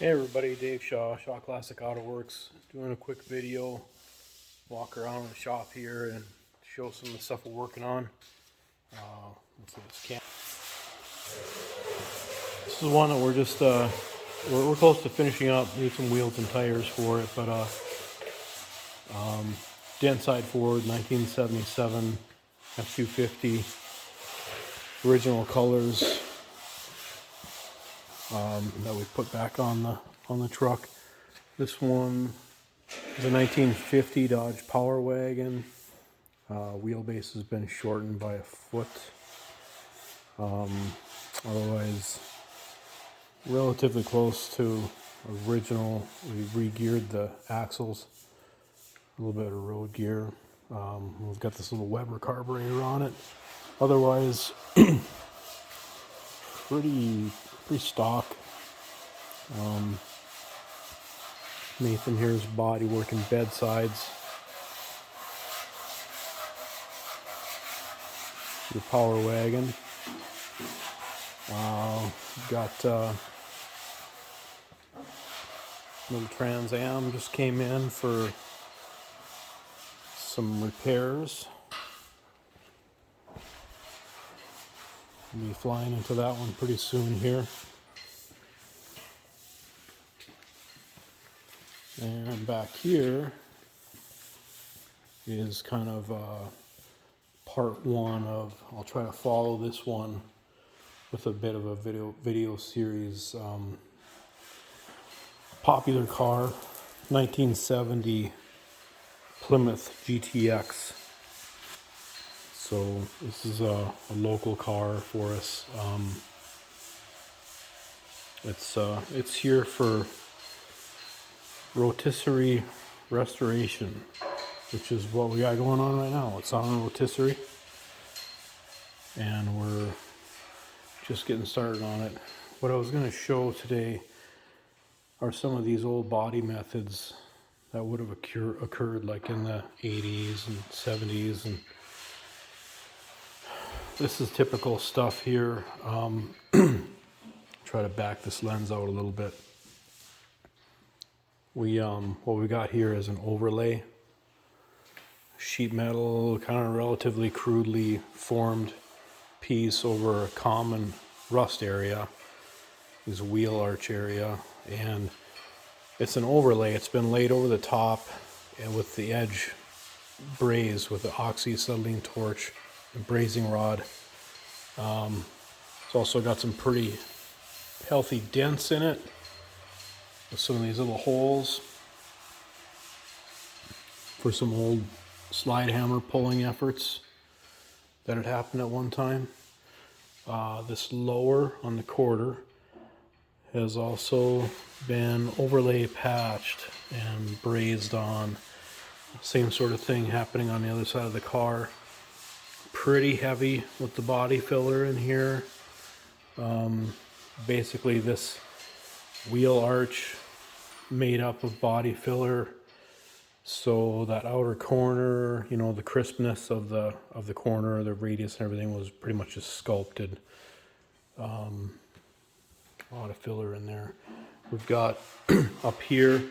Hey everybody, Dave Shaw, Shaw Classic Auto Works, doing a quick video, walk around the shop here and show some of the stuff we're working on. Let's see this This is one that we're just, we're close to finishing up, need some wheels and tires for it, but dent side Ford, 1977, F250, original colors. That we put back on the truck. This one is a 1950 Dodge Power Wagon. Wheelbase has been shortened by a foot. Otherwise, relatively close to original. We re-geared the axles, a little bit of road gear. We've got this little Weber carburetor on it. Otherwise, pretty stock. Nathan here's body working bedsides. Your Power Wagon. Got little Trans Am just came in for some repairs. We'll be flying into that one pretty soon here. And back here is kind of part one of, I'll try to follow this one with a bit of a video series. Popular car, 1970 Plymouth GTX. So this is a local car for us. It's here for rotisserie restoration, which is what we got going on right now. It's on a rotisserie, and we're just getting started on it. What I was going to show today are some of these old body methods that would have occurred like in the 80s and 70s, and this is typical stuff here. Try to back this lens out a little bit. What we got here is an overlay, sheet metal, kind of relatively crudely formed piece over a common rust area, this wheel arch area, and it's an overlay. It's been laid over the top and with the edge brazed with the oxyacetylene torch and brazing rod. It's also got some pretty healthy dents in it, with some of these little holes for some old slide hammer pulling efforts that had happened at one time. This lower on the quarter has also been overlay patched and brazed on. Same sort of thing happening on the other side of the car. Pretty heavy with the body filler in here. Basically this wheel arch made up of body filler, so that outer corner, you know, the crispness of the corner, the radius and everything was pretty much just sculpted. A lot of filler in there. We've got up here,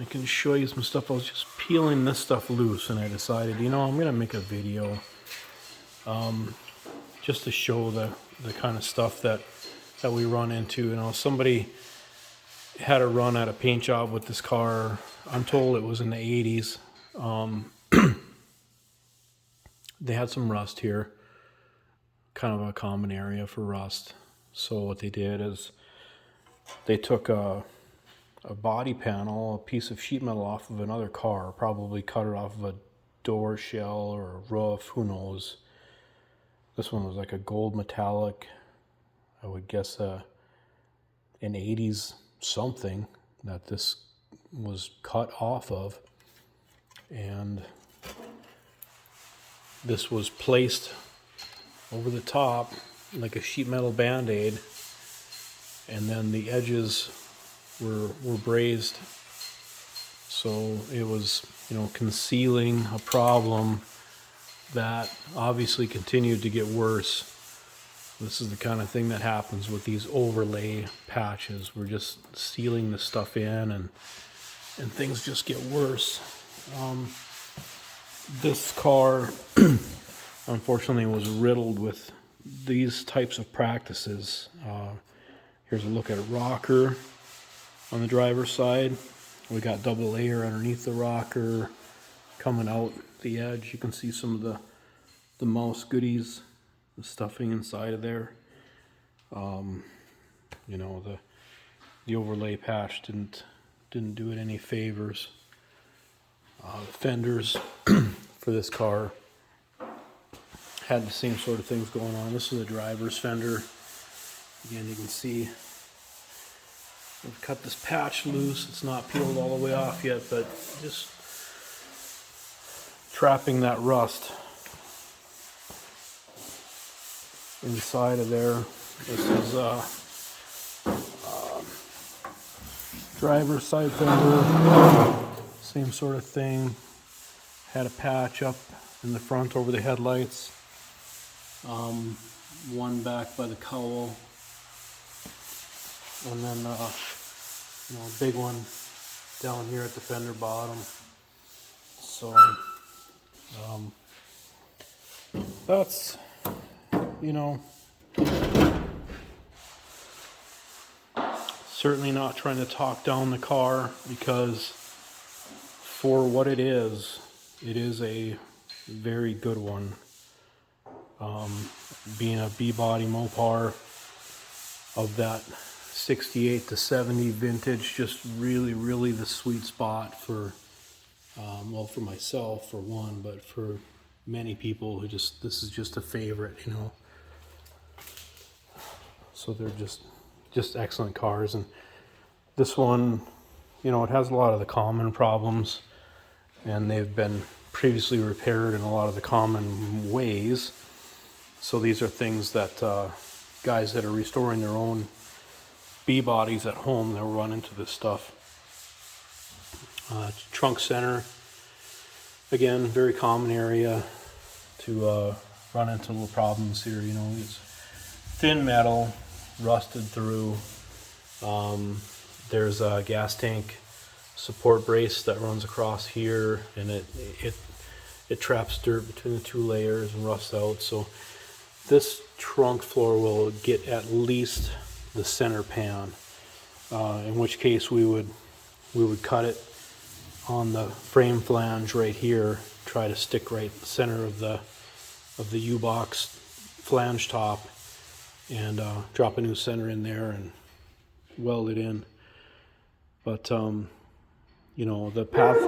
I can show you some stuff. I was just peeling this stuff loose and I decided, you know, I'm gonna make a video just to show the kind of stuff that we run into. You know, somebody had a run at a paint job with this car. I'm told it was in the 80s. They had some rust here, kind of a common area for rust. So what they did is they took a body panel, a piece of sheet metal off of another car, probably cut it off of a door shell or a roof, who knows. This one was like a gold metallic, I would guess an 80s something that this was cut off of, and this was placed over the top like a sheet metal band-aid, and then the edges were brazed, so it was, you know, concealing a problem that obviously continued to get worse This is the kind of thing that happens with these overlay patches. We're just sealing the stuff in, and things just get worse. This car, unfortunately, was riddled with these types of practices. Here's a look at a rocker on the driver's side. We got double layer underneath the rocker coming out the edge. You can see some of the mouse goodies, the stuffing inside of there. You know, the overlay patch didn't do it any favors. The fenders for this car had the same sort of things going on. This is a driver's fender. Again, you can see we've cut this patch loose. It's not peeled all the way off yet, but just trapping that rust inside of there. This is driver's side fender, same sort of thing. Had a patch up in the front over the headlights, one back by the cowl, and then you know, a big one down here at the fender bottom. So that's, you know, certainly not trying to talk down the car, because for what it is a very good one. Being a B-body Mopar of that 68 to 70 vintage, just really the sweet spot for, well, for myself for one, but for many people who this is just a favorite, you know. So they're just excellent cars. And this one, you know, it has a lot of the common problems, and they've been previously repaired in a lot of the common ways. So these are things that guys that are restoring their own B-bodies at home, they'll run into this stuff. Trunk center, again, very common area to run into little problems here. You know, it's thin metal, rusted through. There's a gas tank support brace that runs across here, and it traps dirt between the two layers and rusts out. So this trunk floor will get at least the center pan, in which case we would cut it on the frame flange right here, try to stick right in the center of the U-box flange top, and drop a new center in there and weld it in. But you know, the path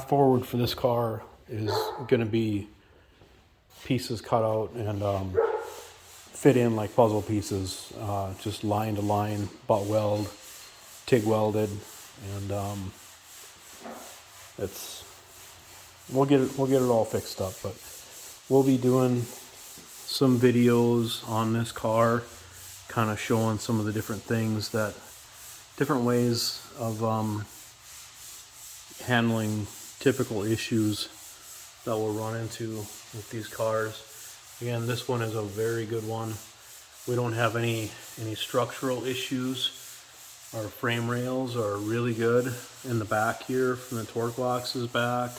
forward for this car is going to be pieces cut out and fit in like puzzle pieces, just line to line, butt weld, TIG welded, and we'll get it all fixed up. But we'll be doing some videos on this car, kind of showing some of the different things different ways of handling typical issues that we'll run into with these cars. Again, this one is a very good one. We don't have any structural issues. Our frame rails are really good in the back here, from the torque boxes back.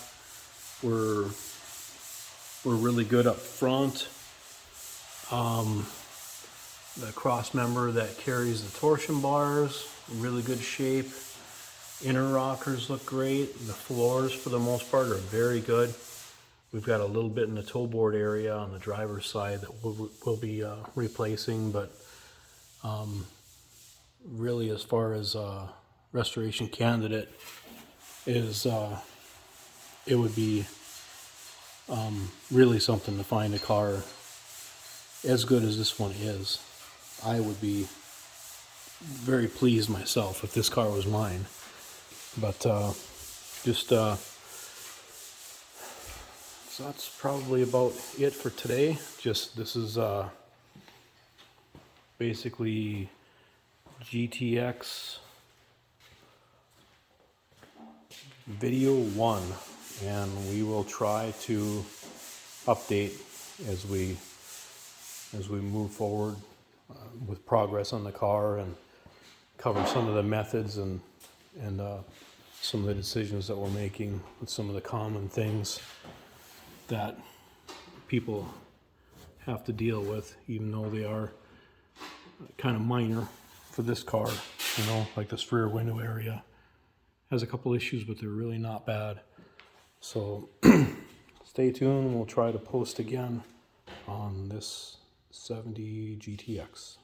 We're really good up front. The cross member that carries the torsion bars, really good shape. Inner rockers look great. The floors, for the most part, are very good. We've got a little bit in the toe board area on the driver's side that we'll be replacing, but really, as far as restoration candidate is, it would be really something to find a car as good as this one is. I would be very pleased myself if this car was mine. But so that's probably about it for today. This is basically GTX video 1, and we will try to update as we move forward with progress on the car, and cover some of the methods and some of the decisions that we're making with some of the common things that people have to deal with, even though they are kind of minor for this car. You know, like this rear window area has a couple issues, but they're really not bad. So stay tuned. We'll try to post again on this 70 GTX.